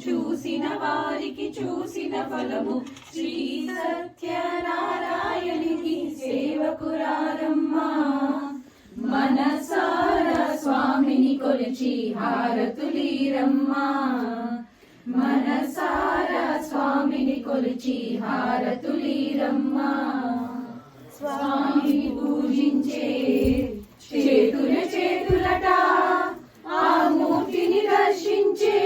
చూసిన వారికి చూసిన ఫలము శ్రీ సత్యనారాయణునికి సేవకురారమ్మా మనసారా స్వామిని కొలిచి హారతులీరమ్మా మనసారా స్వామిని కొలిచి హారతులీరమ్మా స్వామిని పూజించే చేతుల చేతులట ఆ మూర్తిని దర్శించే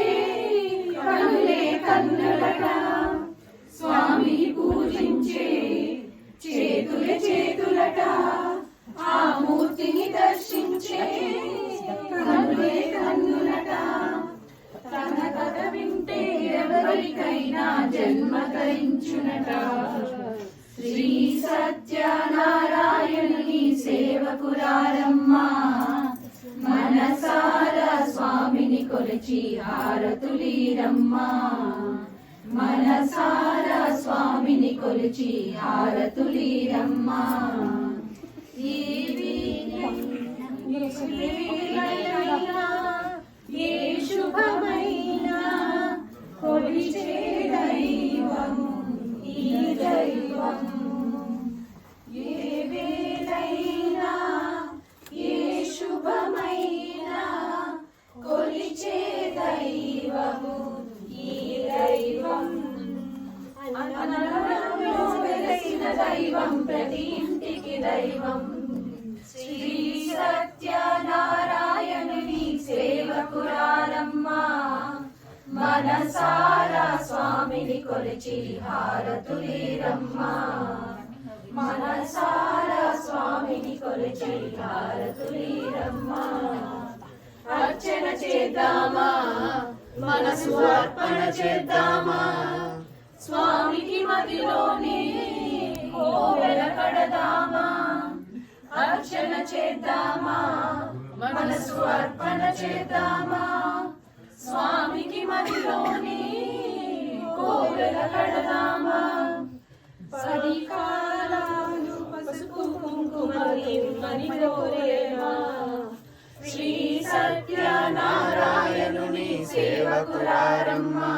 కనులే కన్నులట స్వామిని పూజించే చేతుల చేతులట ఆ మూర్తిని దర్శించే కనులే కన్నులట తన కథ వింటే ఎవరికైనా జన్మ ధరించునట శ్రీ సత్యనారాయణుని సేవకురారమ్మా మనసారా స్వామిని కొలిచి హారతులీరమ్మా మనసారా స్వామిని కొలిచి హారతులీరమ్మా ఏ శుభమైనా కొలిచే దైవం ఈ దైవం ఏ వేళైనా ఏ శుభమైనా కొలిచే దైవము ఈ దైవం అననంలో వెలసిన దైవం ప్రతి ఇంటికి దైవం శ్రీ సత్యనారాయణుని సేవకురారమ్మా మనసారా స్వామిని కొలిచి హారతులీరమ్మా మనసారా స్వామిని కొలిచి హారతులీరమ్మా అర్చన చేద్దామా మనసు అర్పణ చేద్దామా స్వామికి మదిలోనే కోవెల కడదామా అర్చన చేద్దామా మనసు అర్పణ చేద్దామా స్వామికి మదిలోనే కోవెల కడదామా పది కాలాలు పసుపు కుంకుమని కోరేమా శ్రీ సత్యనారాయణుని సేవకురారమ్మా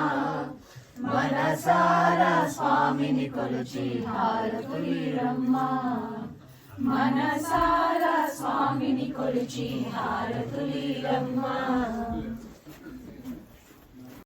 మనసారా స్వామిని కొలిచి హారతులీరమ్మా మనసారా స్వామిని కొలిచి హారతులీరమ్మా